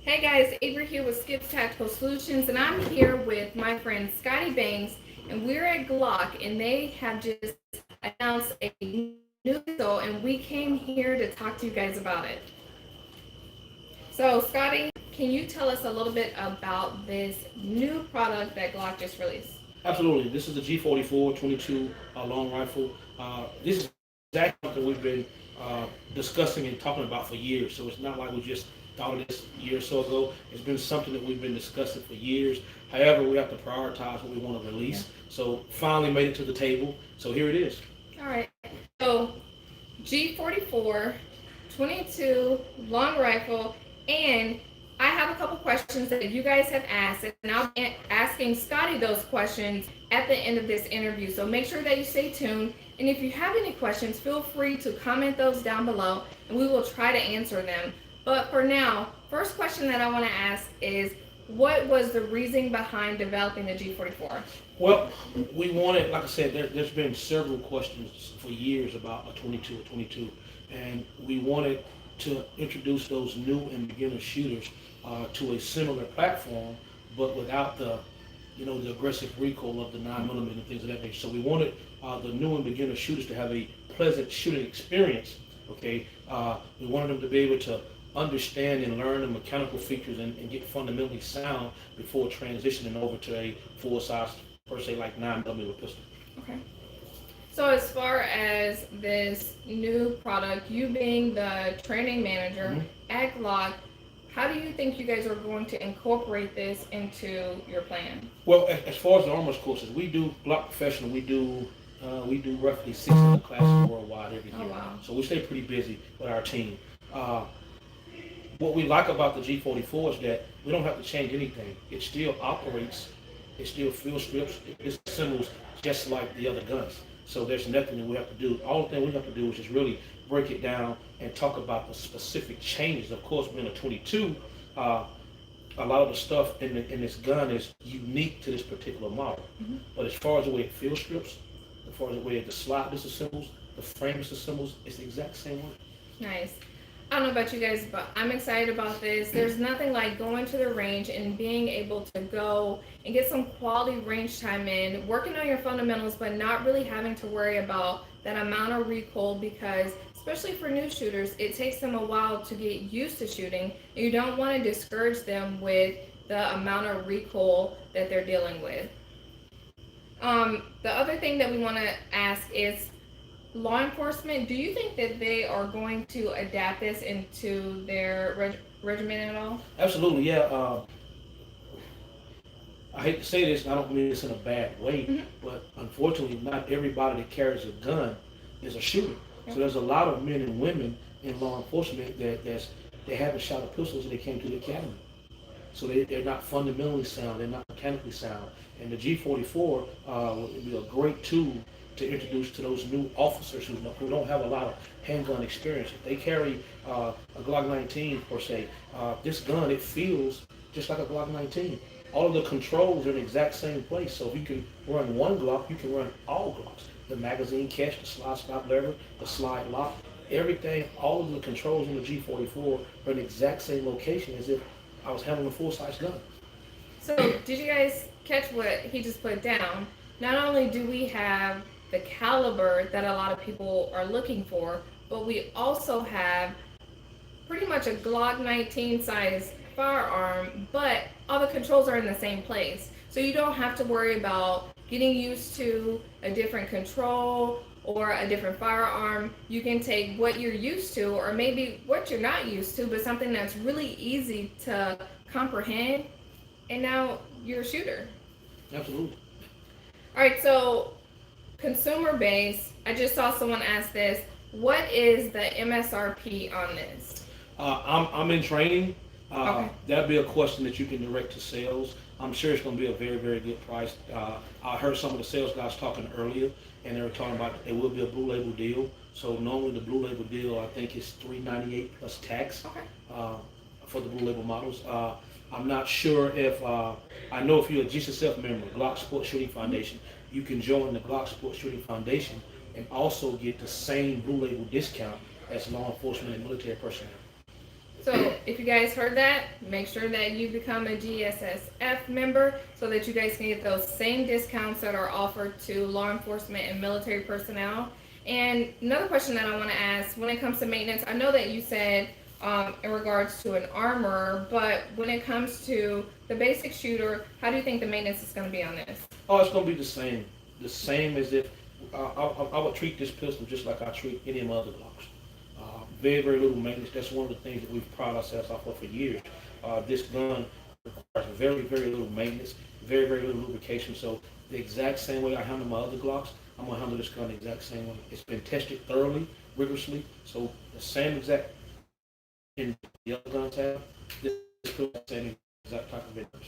Hey guys, Avery here with Skip's Tactical Solutions, and I'm here with my friend Scotty Banks, and we're at Glock, and they have just announced a new pistol, and we came here to talk to you guys about it. So, Scotty, can you tell us a little bit about this new product that Glock just released? Absolutely. This is the G44 22 long rifle. This is exactly something we've been discussing and talking about for years. So it's not like we just thought of this a year or so ago. It's been something that we've been discussing for years. However, we have to prioritize what we want to release. So finally made it to the table. So here it is. All right. So, G44 22 long rifle, and I have a couple questions that you guys have asked, and I'll be asking Scotty those questions at the end of this interview. So make sure that you stay tuned. And if you have any questions, feel free to comment those down below, and we will try to answer them. But for now, first question that I want to ask is, what was the reason behind developing the G44? Well, we wanted, like I said, there's been several questions for years about a 22, and we wanted to introduce those new and beginner shooters to a similar platform, but without the aggressive recoil of the 9mm and things of that nature. So we wanted the new and beginner shooters to have a pleasant shooting experience. Okay, we wanted them to be able to understand and learn the mechanical features and get fundamentally sound before transitioning over to a full size, per se, like 9mm pistol. Okay. So as far as this new product, you being the training manager at Glock, how do you think you guys are going to incorporate this into your plan? Well, as far as the armors courses, we do Glock Professional. We do roughly 600 classes worldwide every year. Oh, wow. So we stay pretty busy with our team. What we like about the G44 is that we don't have to change anything. It still operates. It still field strips. It assembles just like the other guns. So there's nothing that we have to do. All the thing we have to do is just really break it down and talk about the specific changes. Of course, being a 22, a lot of the stuff in this gun is unique to this particular model. But as far as the way it field strips, as far as the way the slot disassembles, the frame disassembles, it's the exact same way. Nice. I don't know about you guys, but I'm excited about this. There's nothing like going to the range and being able to go and get some quality range time in, working on your fundamentals, but not really having to worry about that amount of recoil, because especially for new shooters, it takes them a while to get used to shooting, and you don't want to discourage them with the amount of recoil that they're dealing with. The other thing that we want to ask is, law enforcement, do you think that they are going to adapt this into their regimen at all? Absolutely, yeah. I hate to say this, and I don't mean this in a bad way, but unfortunately, not everybody that carries a gun is a shooter. So there's a lot of men and women in law enforcement they haven't shot a pistol since they came to the academy. So they're not fundamentally sound, they're not mechanically sound. And the G44 would be a great tool to introduce to those new officers who don't have a lot of handgun experience. If they carry a Glock 19, per se, this gun, it feels just like a Glock 19. All of the controls are in the exact same place. So if you can run one Glock, you can run all Glocks. The magazine catch, the slide stop lever, the slide lock, everything, all of the controls in the G44 are in the exact same location as if I was handling a full-size gun. So did you guys catch what he just put down? Not only do we have the caliber that a lot of people are looking for, but we also have pretty much a Glock 19 size firearm, but all the controls are in the same place. So you don't have to worry about getting used to a different control or a different firearm. You can take what you're used to, or maybe what you're not used to, but something that's really easy to comprehend, and now you're a shooter. Absolutely. All right, so consumer base, I just saw someone ask this. What is the MSRP on this? I'm in training. Okay. That'd be a question that you can direct to sales. I'm sure it's going to be a very, very good price. I heard some of the sales guys talking earlier, and they were talking about it will be a blue label deal. So normally the blue label deal, I think, is $398 plus tax for the blue label models. I'm not sure if, I know if you're a GSF member, Glock Sports Shooting Foundation, you can join the Glock Sports Shooting Foundation and also get the same blue label discount as law enforcement and military personnel. So if you guys heard that, make sure that you become a GSSF member so that you guys can get those same discounts that are offered to law enforcement and military personnel. And another question that I want to ask, when it comes to maintenance, I know that you said in regards to an armorer, but when it comes to the basic shooter, how do you think the maintenance is going to be on this? Oh, it's going to be the same as if I would treat this pistol just like I treat any of my other Glocks. Very, very little maintenance. That's one of the things that we've prided ourselves off of for years. This gun requires very, very little maintenance, very, very little lubrication. So the exact same way I handle my other Glocks, I'm going to handle this gun the exact same way. It's been tested thoroughly, rigorously. So the same exact in the other guns have, this pistol has the same exact type of maintenance.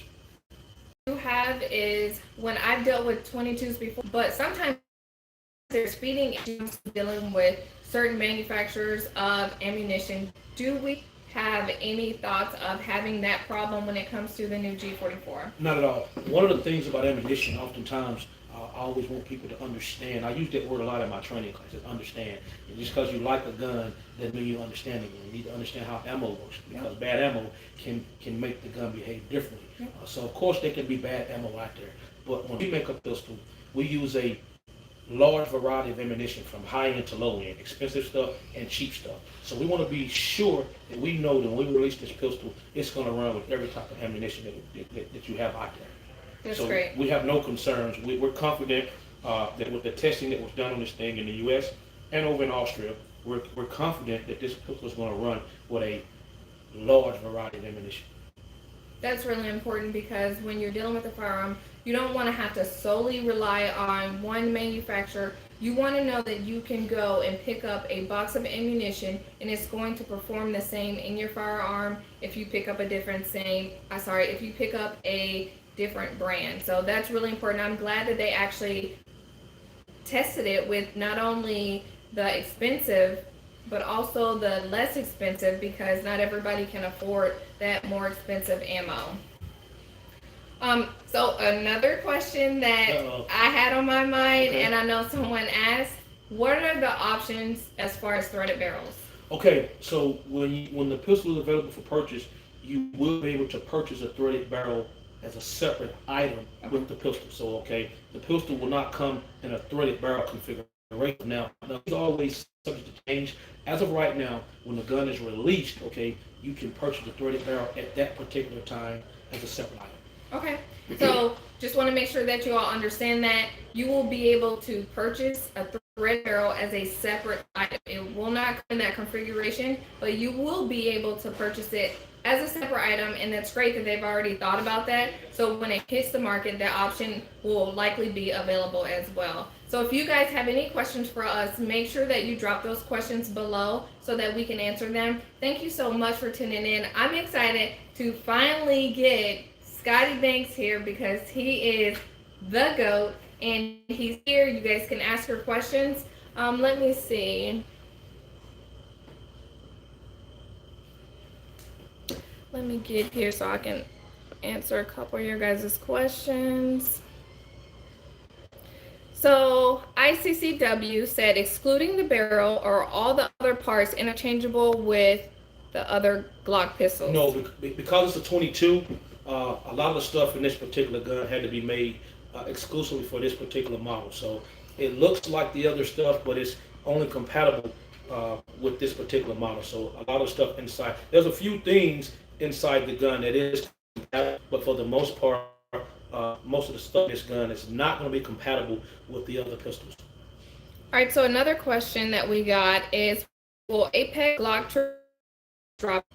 You have is when I've dealt with 22s before, but sometimes there's speeding issues dealing with certain manufacturers of ammunition. Do we have any thoughts of having that problem when it comes to the new G44? Not at all. One of the things about ammunition, oftentimes, I always want people to understand. I use that word a lot in my training classes, understand. And just because you like a gun doesn't mean you understand it. You need to understand how ammo works, because bad ammo can make the gun behave differently. So of course there can be bad ammo out there. But when we make a pistol, we use a large variety of ammunition from high end to low end, expensive stuff and cheap stuff. So we want to be sure that we know that when we release this pistol, it's going to run with every type of ammunition that you have out there. That's so great. We have no concerns. We're confident that with the testing that was done on this thing in the U.S. and over in Austria, we're confident that this pistol is going to run with a large variety of ammunition. That's really important because when you're dealing with a firearm, you don't want to have to solely rely on one manufacturer. You want to know that you can go and pick up a box of ammunition and it's going to perform the same in your firearm if you pick up a if you pick up a different brand. So that's really important. I'm glad that they actually tested it with not only the expensive but also the less expensive, because not everybody can afford that more expensive ammo. So another question that I had on my mind, and I know someone asked, what are the options as far as threaded barrels? Okay, so when the pistol is available for purchase, you will be able to purchase a threaded barrel as a separate item with the pistol. So the pistol will not come in a threaded barrel configuration. Now it's always subject to change. As of right now, when the gun is released, you can purchase the threaded barrel at that particular time as a separate item. Okay, so just want to make sure that you all understand that you will be able to purchase a thread barrel as a separate item. It will not come in that configuration, but you will be able to purchase it as a separate item, and that's great that they've already thought about that. So when it hits the market, that option will likely be available as well. So if you guys have any questions for us, make sure that you drop those questions below so that we can answer them. Thank you so much for tuning in. I'm excited to finally get Scotty Banks here because he is the GOAT and he's here. You guys can ask your questions. Let me see. Let me get here so I can answer a couple of your guys' questions. So ICCW said, excluding the barrel, are all the other parts interchangeable with the other Glock pistols? No, because it's a 22, a lot of the stuff in this particular gun had to be made exclusively for this particular model. So it looks like the other stuff, but it's only compatible with this particular model. So a lot of stuff inside, there's a few things inside the gun that is compatible, but for the most part, most of the stuff in this gun is not going to be compatible with the other pistols. All right, so another question that we got is, will Apex Glock drop?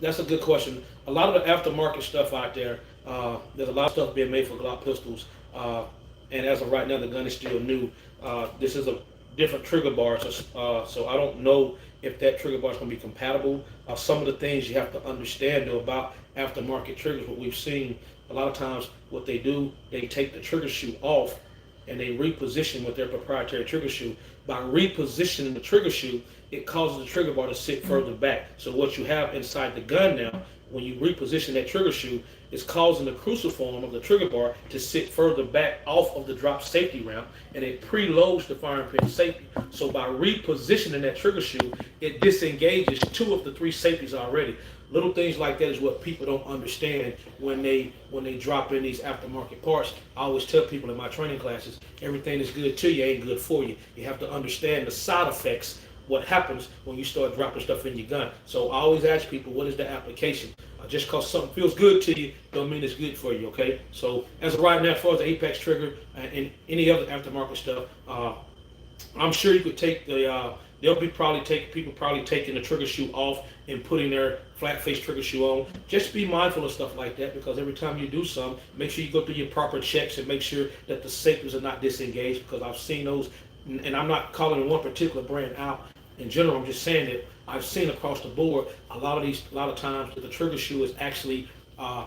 That's a good question. A lot of the aftermarket stuff out there, there's a lot of stuff being made for Glock pistols, and as of right now, the gun is still new. This is a different trigger bar, so I don't know if that trigger bar is going to be compatible. Some of the things you have to understand though about aftermarket triggers, what we've seen a lot of times, what they do, they take the trigger shoe off and they reposition with their proprietary trigger shoe. By repositioning the trigger shoe, it causes the trigger bar to sit further back. So what you have inside the gun now, when you reposition that trigger shoe, it's causing the cruciform of the trigger bar to sit further back off of the drop safety ramp, and it preloads the firing pin safety. So by repositioning that trigger shoe, it disengages two of the three safeties already. Little things like that is what people don't understand when they drop in these aftermarket parts. I always tell people in my training classes, everything that's good to you ain't good for you. You have to understand the side effects, what happens when you start dropping stuff in your gun. So I always ask people, what is the application? Just because something feels good to you don't mean it's good for you, okay? So as of right now, as far as the Apex trigger and any other aftermarket stuff, I'm sure you could take the people probably taking the trigger shoe off and putting their flat face trigger shoe on. Just be mindful of stuff like that, because every time you do some, make sure you go through your proper checks and make sure that the safeties are not disengaged, because I've seen those, and I'm not calling one particular brand out. In general, I'm just saying that I've seen across the board a lot of times that the trigger shoe is actually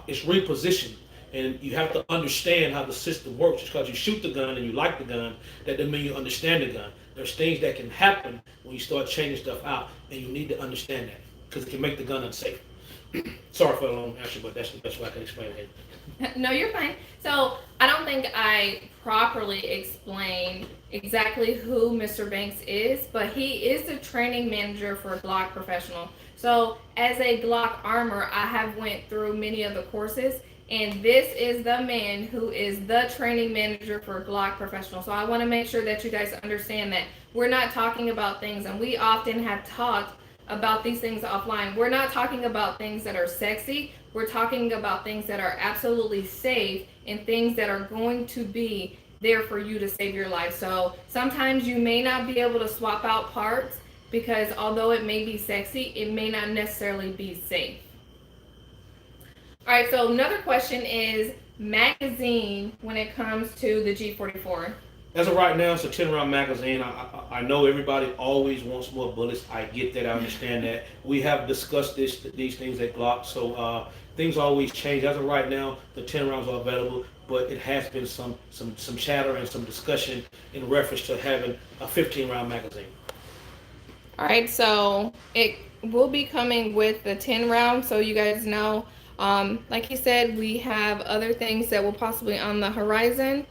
it's repositioned. And you have to understand how the system works. Just because you shoot the gun and you like the gun, that doesn't mean you understand the gun. There's things that can happen when you start changing stuff out, and you need to understand that, because it can make the gun unsafe. Sorry for the long answer, but that's the best way I can explain it. No, you're fine. So I don't think I properly explained exactly who Mr. Banks is, but he is the training manager for Glock Professional. So as a Glock armor, I have went through many of the courses, and this is the man who is the training manager for Glock Professional. So I want to make sure that you guys understand that we're not talking about things, and we often have talked about these things offline. We're not talking about things that are sexy. We're talking about things that are absolutely safe and things that are going to be there for you to save your life. So sometimes you may not be able to swap out parts, because although it may be sexy, it may not necessarily be safe. All right, so another question is magazine when it comes to the G44. As of right now, it's a 10-round magazine. I know everybody always wants more bullets. I get that. I understand that. We have discussed these things at Glock, so things always change. As of right now, the 10 rounds are available, but it has been some chatter and some discussion in reference to having a 15-round magazine. All right, so it will be coming with the 10 round, so you guys know. Like he said, we have other things that will possibly on the horizon.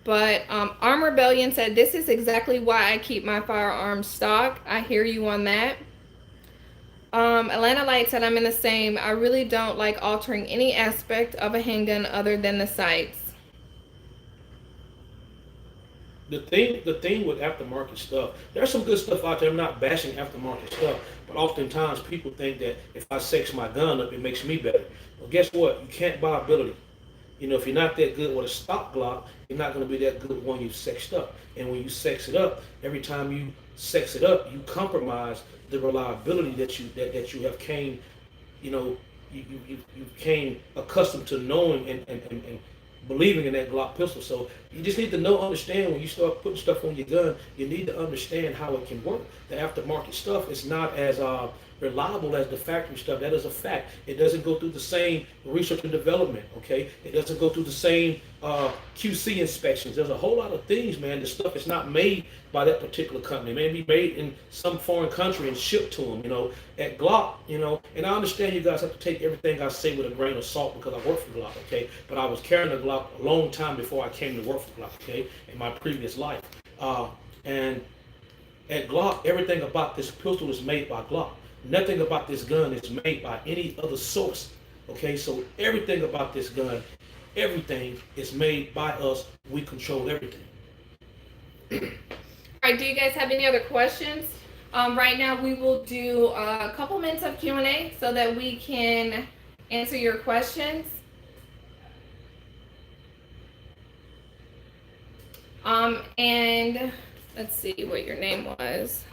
But Arm Rebellion said, this is exactly why I keep my firearms stock. I hear you on that. Atlanta Light said, I'm in the same. I really don't like altering any aspect of a handgun other than the sights. The thing with aftermarket stuff, there's some good stuff out there. I'm not bashing aftermarket stuff, but oftentimes people think that if I sex my gun up, it makes me better. Well, guess what? You can't buy ability. You know, if you're not that good with a stock Glock, you're not going to be that good with one you sexed up. And when you sex it up, every time you sex it up, you compromise the reliability that you have came, you know, you came accustomed to knowing and believing in that Glock pistol. So you just need to understand when you start putting stuff on your gun, you need to understand how it can work. The aftermarket stuff is not as reliable as the factory stuff. That is a fact. It doesn't go through the same research and development, okay? It doesn't go through the same QC inspections. There's a whole lot of things, man. The stuff is not made by that particular company. It may be made in some foreign country and shipped to them, you know. At Glock, you know, and I understand you guys have to take everything I say with a grain of salt because I work for Glock, okay? But I was carrying a Glock a long time before I came to work for Glock, okay, in my previous life. And at Glock, everything about this pistol is made by Glock. Nothing about this gun is made by any other source. Okay, so everything about this gun, everything is made by us. We control everything. All right, do you guys have any other questions? Right now we will do a couple minutes of Q&A so that we can answer your questions. And let's see what your name was.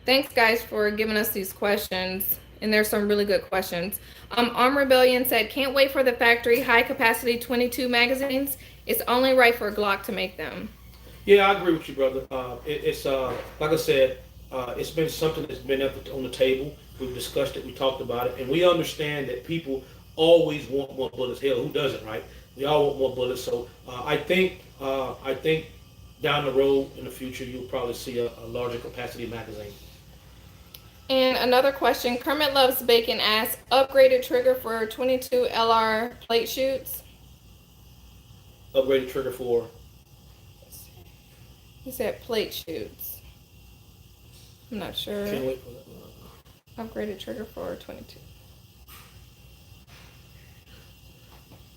Thanks, guys, for giving us these questions. And there's some really good questions. Arm Rebellion said, can't wait for the factory high-capacity 22 magazines. It's only right for Glock to make them. Yeah, I agree with you, brother. It's like I said, it's been something that's been on the table. We've discussed it. We talked about it. And we understand that people always want more bullets. Hell, who doesn't, right? We all want more bullets. So I think down the road in the future, you'll probably see a larger capacity magazine. And another question, Kermit Loves Bacon asks, upgraded trigger for 22LR plate shoots? Upgraded trigger for. He said plate shoots. I'm not sure. Can't wait for that. Upgraded trigger for 22.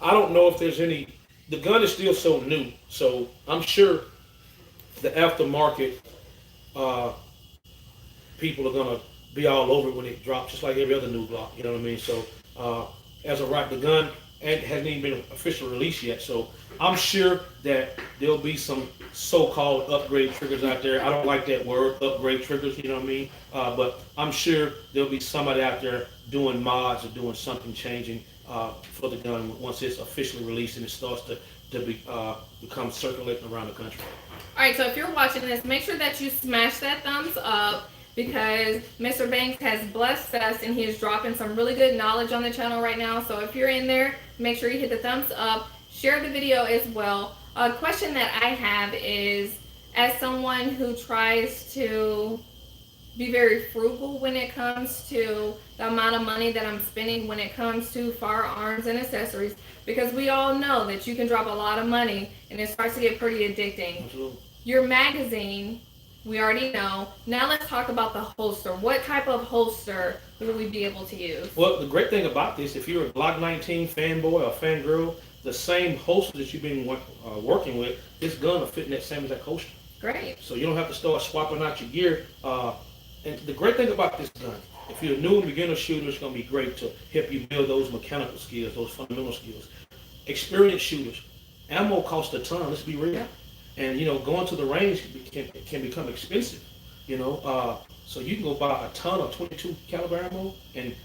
I don't know if there's any. The gun is still so new, so I'm sure the aftermarket people are gonna be all over it when it drops, just like every other new Glock. You know what I mean? So as of right, the gun hasn't even been officially released yet. So I'm sure that there'll be some so-called upgrade triggers out there. I don't like that word, upgrade triggers. You know what I mean? But I'm sure there'll be somebody out there doing mods or doing something changing for the gun once it's officially released and it starts to become circulating around the country. All right, so if you're watching this, make sure that you smash that thumbs up because Mr. Banks has blessed us and he is dropping some really good knowledge on the channel right now. So if you're in there, make sure you hit the thumbs up, share the video as well. A question that I have is, as someone who tries to be very frugal when it comes to the amount of money that I'm spending when it comes to firearms and accessories, because we all know that you can drop a lot of money and it starts to get pretty addicting. Absolutely. Your magazine, we already know. Now let's talk about the holster. What type of holster will we be able to use? Well, the great thing about this, if you're a Glock 19 fanboy or fangirl, the same holster that you've been working with, this gun will fit in that same exact holster. Great. So you don't have to start swapping out your gear. And the great thing about this gun, if you're a new and beginner shooter, it's going to be great to help you build those mechanical skills, those fundamental skills. Experienced shooters, ammo costs a ton, let's be real. Yeah. And, you know, going to the range can become expensive, you know. So you can go buy a ton of 22 caliber ammo and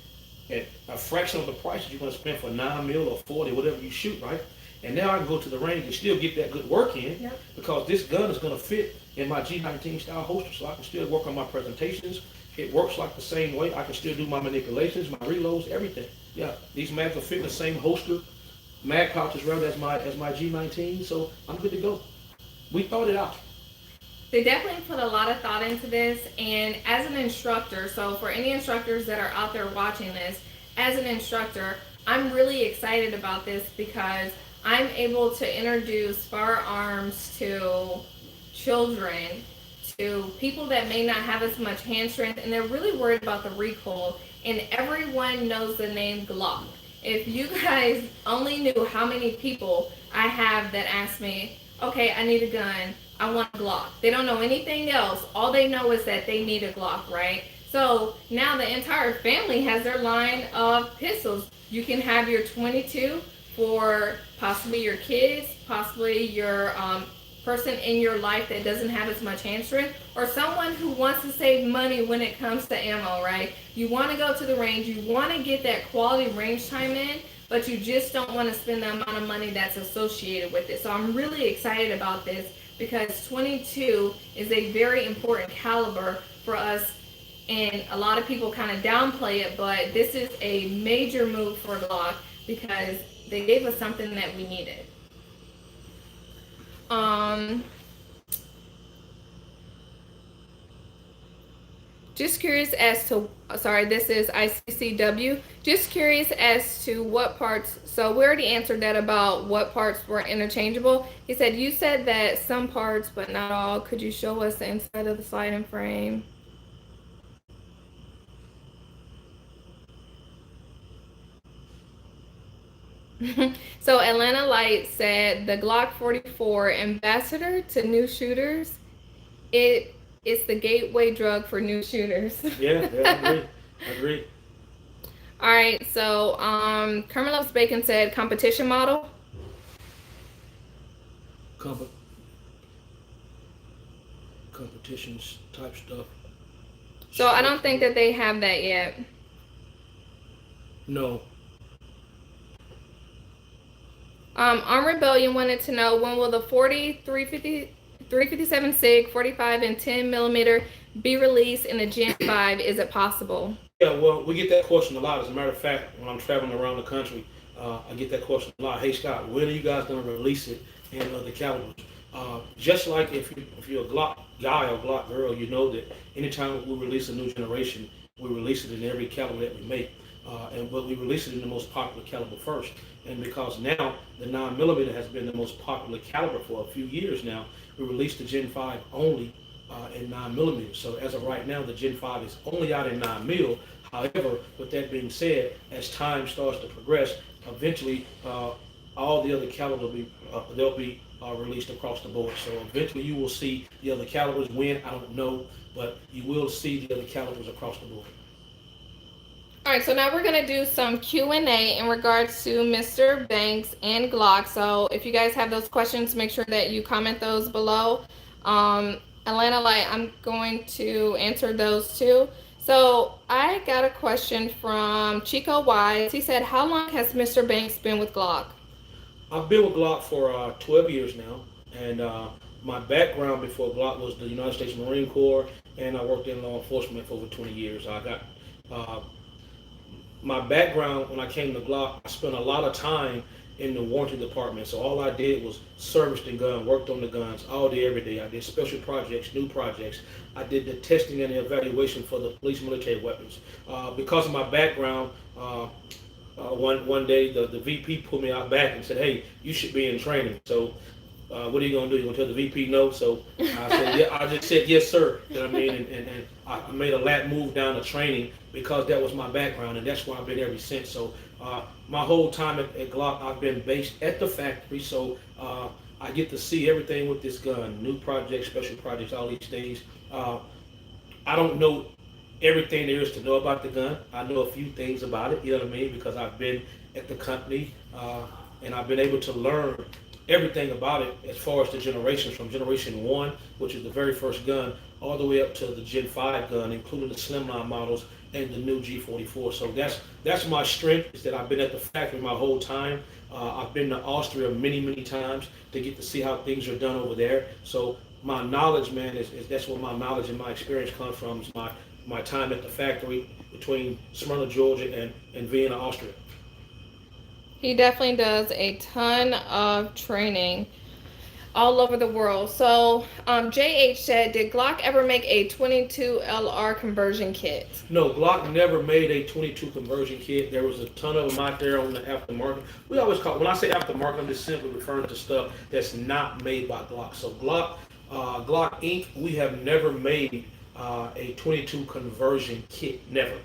at a fraction of the price that you're going to spend for 9 mil or 40, whatever you shoot, right? And now I can go to the range and still get that good work in. Yep. Because this gun is going to fit in my G19 style holster, so I can still work on my presentations. It works like the same way. I can still do my manipulations, my reloads, everything. Yeah, these mags will fit in the same holster, mag pouches rather as my G19, so I'm good to go. We thought it out. They definitely put a lot of thought into this, and as an instructor, so for any instructors that are out there watching this, as an instructor, I'm really excited about this because I'm able to introduce firearms to children, to people that may not have as much hand strength, and they're really worried about the recoil, and everyone knows the name Glock. If you guys only knew how many people I have that ask me, okay, I need a gun, I want a Glock. They don't know anything else. All they know is that they need a Glock, right? So now the entire family has their line of pistols. You can have your 22 for possibly your kids, possibly your person in your life that doesn't have as much hand strength, or someone who wants to save money when it comes to ammo, right? You want to go to the range, you want to get that quality range time in, but you just don't want to spend the amount of money that's associated with it. So I'm really excited about this because 22 is a very important caliber for us, and a lot of people kind of downplay it, but this is a major move for Glock because they gave us something that we needed. Just curious as to, sorry, this is ICCW. Just curious as to what parts, so we already answered that about what parts were interchangeable. He said, you said that some parts, but not all. Could you show us the inside of the sliding frame? So Atlanta Light said the Glock 44 ambassador to new shooters. It's the gateway drug for new shooters. Yeah, I agree. All right, so Kermit Loves Bacon said competition model. Competitions type stuff. So I don't think that they have that yet. No. Arm Rebellion wanted to know, when will the 40, 357 SIG, 45, and 10 millimeter be released in the Gen 5? Is it possible? Yeah, well, we get that question a lot. As a matter of fact, when I'm traveling around the country, I get that question a lot. Hey, Scott, when are you guys going to release it in the calibers? Just like if you're a Glock guy or Glock girl, you know that anytime we release a new generation, we release it in every caliber that we make. But we release it in the most popular caliber first. And because now the 9mm has been the most popular caliber for a few years now, we released the Gen 5 only in 9mm. So as of right now, the Gen 5 is only out in 9mm. However, with that being said, as time starts to progress, eventually all the other calibers they'll be released across the board. So eventually you will see the other calibers. When, I don't know, but you will see the other calibers across the board. All right, so now we're gonna do some Q&A in regards to Mr. Banks and Glock. So if you guys have those questions, make sure that you comment those below. Atlanta Light, I'm going to answer those too. So I got a question from Chico Wise. He said, how long has Mr. Banks been with Glock? I've been with Glock for 12 years now, and my background before Glock was the United States Marine Corps, and I worked in law enforcement for over 20 years. I got my background when I came to Glock. I spent a lot of time in the warranty department, so all I did was service the gun, worked on the guns all day, every day. I did special projects, new projects. I did the testing and the evaluation for the police military weapons. Because of my background, one day the VP pulled me out back and said, "Hey, you should be in training." So what are you gonna do? You gonna tell the VP no? So I said, yeah. I just said yes, sir. You know what I mean? And I made a lat move down to training because that was my background, and that's where I've been ever since. So my whole time at Glock, I've been based at the factory. So I get to see everything with this gun, new projects, special projects, all these things. I don't know everything there is to know about the gun. I know a few things about it, you know what I mean, because I've been at the company and I've been able to learn everything about it as far as the generations, from Generation 1, which is the very first gun, all the way up to the Gen 5 gun, including the slimline models and the new G44. So that's my strength, is that I've been at the factory my whole time. I've been to Austria many times to get to see how things are done over there. So my knowledge, man, is that's where my knowledge and my experience comes from, is my time at the factory between Smyrna, Georgia and Vienna, Austria. He definitely does a ton of training all over the world. So JH said, did Glock ever make a 22LR conversion kit? No, Glock never made a 22 conversion kit. There was a ton of them out there on the aftermarket. We always call, when I say aftermarket, I'm just simply referring to stuff that's not made by Glock. So Glock Inc., we have never made a 22 conversion kit, never.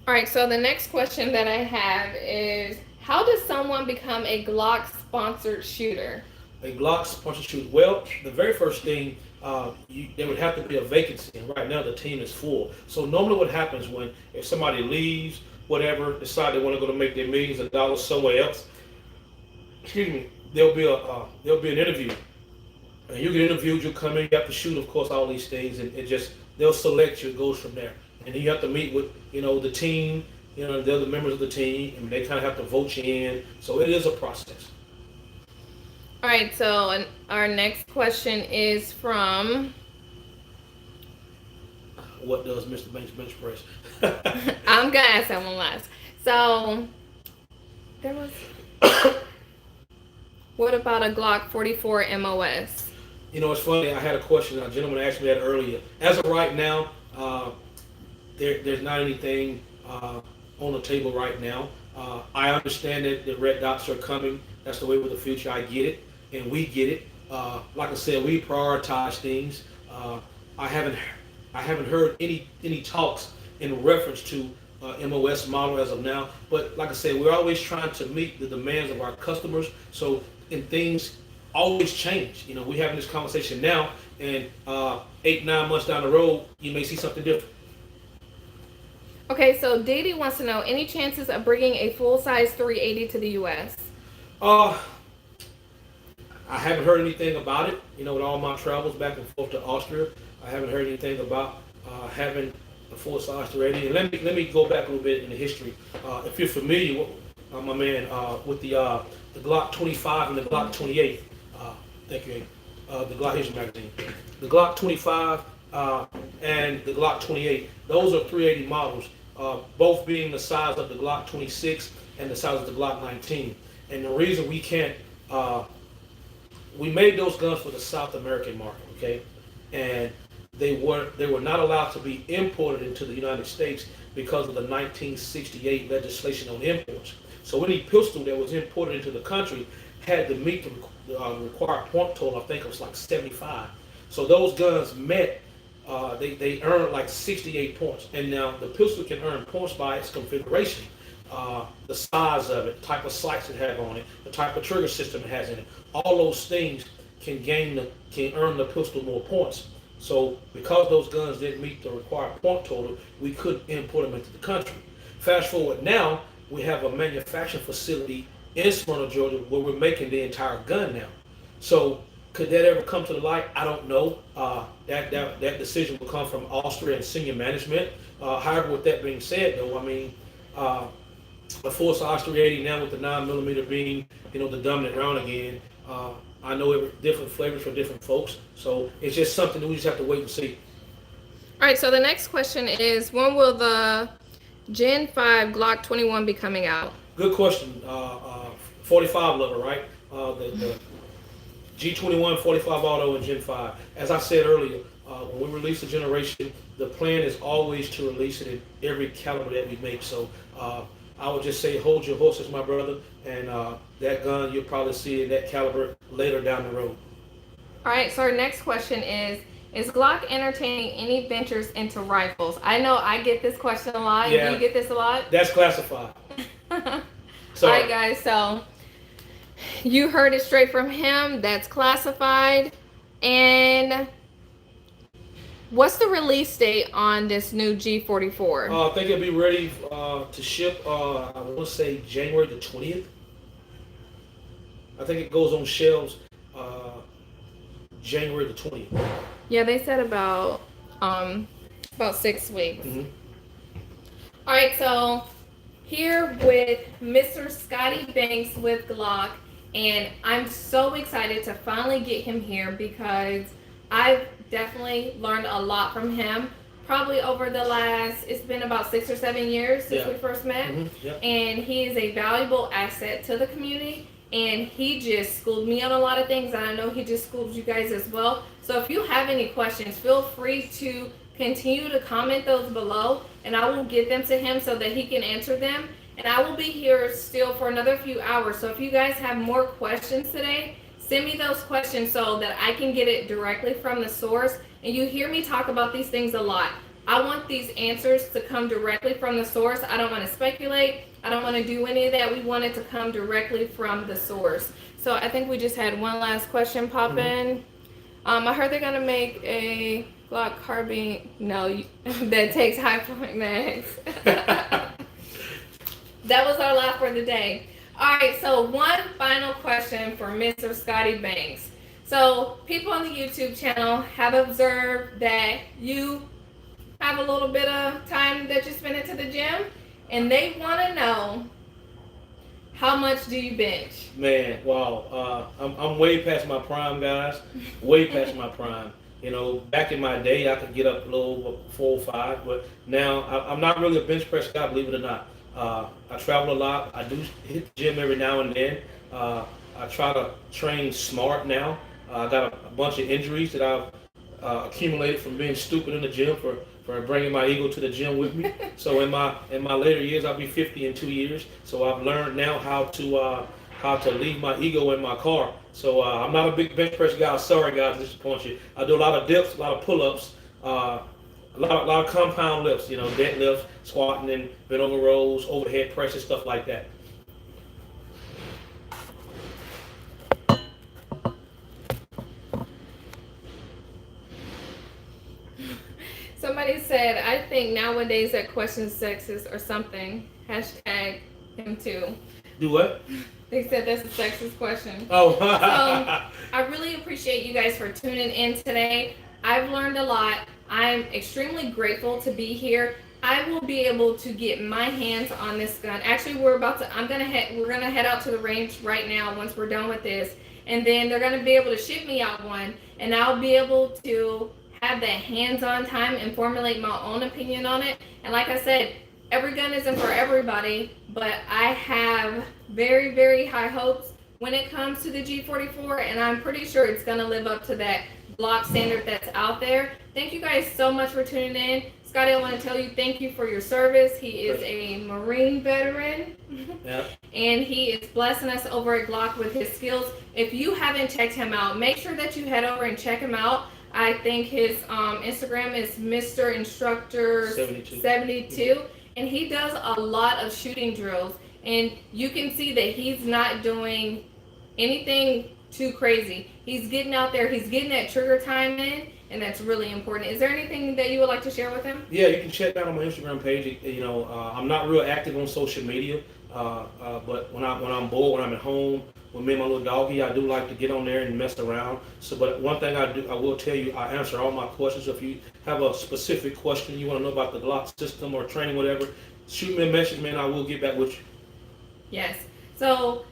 All right, so the next question that I have is, how does someone become a Glock sponsored shooter? A Glock sponsored shooter. Well, the very first thing, there would have to be a vacancy, and right now the team is full. So normally what happens if somebody leaves, whatever, decide they want to go to make their millions of dollars somewhere else, excuse me, there'll be an interview. And you get interviewed, you come in, you have to shoot, of course, all these things, and they'll select you. It goes from there. And then you have to meet with, the team, the other members of the team, and they kind of have to vote you in. So it is a process. All right, so our next question is from... What does Mr. Banks bench press? I'm going to ask that one last. So, there was... What about a Glock 44 MOS? It's funny. I had a question. A gentleman asked me that earlier. As of right now, there's not anything on the table right now. I understand that the red dots are coming. That's the way with the future. I get it, and we get it. Like I said, we prioritize things. I haven't heard any talks in reference to MOS model as of now. But like I said, we're always trying to meet the demands of our customers. So, and things always change. We're having this conversation now, and 8-9 months down the road, you may see something different. Okay, so Didi wants to know, any chances of bringing a full-size 380 to the U.S.? I haven't heard anything about it. With all my travels back and forth to Austria, I haven't heard anything about having a full-size 380. And let me go back a little bit in the history. If you're familiar, my man, with the Glock 25 and the Glock 28. Thank you. The Glock History magazine. The Glock 25 and the Glock 28. Those are 380 models, both being the size of the Glock 26 and the size of the Glock 19. And the reason we can't, we made those guns for the South American market, okay? And they were not allowed to be imported into the United States because of the 1968 legislation on imports. So any pistol that was imported into the country had to meet the required point total. I think it was like 75. So those guns met. They earned like 68 points. And now the pistol can earn points by its configuration, the size of it, the type of sights it has on it, the type of trigger system it has in it. All those things can earn the pistol more points. So because those guns didn't meet the required point total, we couldn't import them into the country. Fast forward now, we have a manufacturing facility in Smyrna, Georgia, where we're making the entire gun now. So could that ever come to the light? I don't know. That decision will come from Austria and senior management. However, with that being said, though, I mean, the Force Austria 80 now with the 9mm being, the dominant round again. I know different flavors for different folks, so it's just something that we just have to wait and see. All right, so the next question is, when will the Gen 5 Glock 21 be coming out? Good question. 45 level, right? The G21, 45 auto, and Gen 5. As I said earlier, when we release the generation, the plan is always to release it in every caliber that we make. So I would just say, hold your horses, my brother, and that gun, you'll probably see in that caliber later down the road. All right, so our next question is Glock entertaining any ventures into rifles? I know I get this question a lot. Yeah, do you get this a lot? That's classified. All right, guys, so you heard it straight from him. That's classified. And what's the release date on this new G44? I think it'll be ready to ship, I want to say January the 20th. I think it goes on shelves January the 20th. Yeah, they said about 6 weeks. Mm-hmm. All right, so here with Mr. Scotty Banks with Glock, and I'm so excited to finally get him here because I've definitely learned a lot from him. Probably over the last, it's been about 6 or 7 years since we first met. Mm-hmm. Yep. And he is a valuable asset to the community. And he just schooled me on a lot of things, and I know he just schooled you guys as well. So if you have any questions, feel free to continue to comment those below, and I will get them to him so that he can answer them. And I will be here still for another few hours. So if you guys have more questions today, send me those questions so that I can get it directly from the source. And you hear me talk about these things a lot. I want these answers to come directly from the source. I don't want to speculate. I don't want to do any of that. We want it to come directly from the source. So I think we just had one last question pop in. I heard they're going to make a Glock carbine, that takes high point mags. That was our laugh for the day. All right, so one final question for Mr. Scotty Banks. So people on the YouTube channel have observed that you have a little bit of time that you spend into the gym, and they want to know, how much do you bench? Man, wow. I'm way past my prime, guys. Way past my prime. Back in my day, I could get up a little 4 or 5, but now I'm not really a bench press guy, believe it or not. I travel a lot. I do hit the gym every now and then. I try to train smart now. I got a bunch of injuries that I've accumulated from being stupid in the gym for bringing my ego to the gym with me. So in my later years, I'll be 50 in 2 years. So I've learned now how to leave my ego in my car. So I'm not a big bench press guy. Sorry guys, to disappoint you. I do a lot of dips, a lot of pull-ups, a lot of compound lifts. Deadlifts, squatting, and bent over rows, overhead presses, stuff like that. Somebody said, I think nowadays that question's sexist or something. Hashtag him too. Do what? They said that's a sexist question. Oh. So I really appreciate you guys for tuning in today. I've learned a lot. I'm extremely grateful to be here. I will be able to get my hands on this gun. Actually, we're gonna head out to the range right now once we're done with this, and then they're gonna be able to ship me out one, and I'll be able to have that hands-on time and formulate my own opinion on it. And like I said, every gun isn't for everybody, but I have very, very high hopes when it comes to the G44, and I'm pretty sure it's going to live up to that. Glock standard that's out there. Thank you guys so much for tuning in. Scotty, I want to tell you thank you for your service. He is a Marine veteran. Yeah. And he is blessing us over at Glock with his skills. If you haven't checked him out, make sure that you head over and check him out. I think his Instagram is Mr. Instructor 72, and he does a lot of shooting drills. And you can see that he's not doing anything too crazy. He's getting out there, he's getting that trigger time in, and that's really important. Is there anything that you would like to share with him? Yeah, you can check that on my Instagram page. You know, I'm not real active on social media, but when I'm bored, when I'm at home with me and my little doggy, I do like to get on there and mess around. So, but one thing I will tell you, I answer all my questions. If you have a specific question you want to know about the Glock system or training, whatever, shoot me a message, man. I will get back with you. Yes. So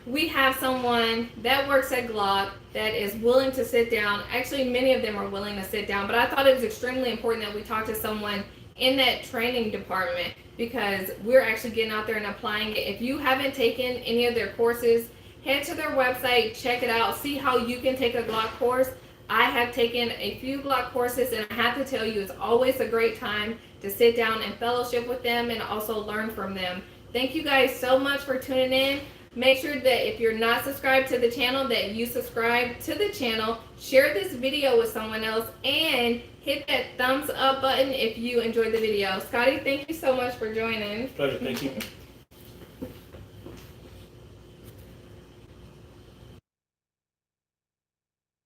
we have someone that works at Glock that is willing to sit down. Actually, many of them are willing to sit down, but I thought it was extremely important that we talk to someone in that training department, because we're actually getting out there and applying it. If you haven't taken any of their courses, head to their website, check it out, see how you can take a Glock course. I have taken a few Glock courses, and I have to tell you, it's always a great time to sit down and fellowship with them and also learn from them. Thank you guys so much for tuning in. Make sure that if you're not subscribed to the channel, that you subscribe to the channel, share this video with someone else, and hit that thumbs up button if you enjoyed the video. Scotty, thank you so much for joining. Pleasure, thank you.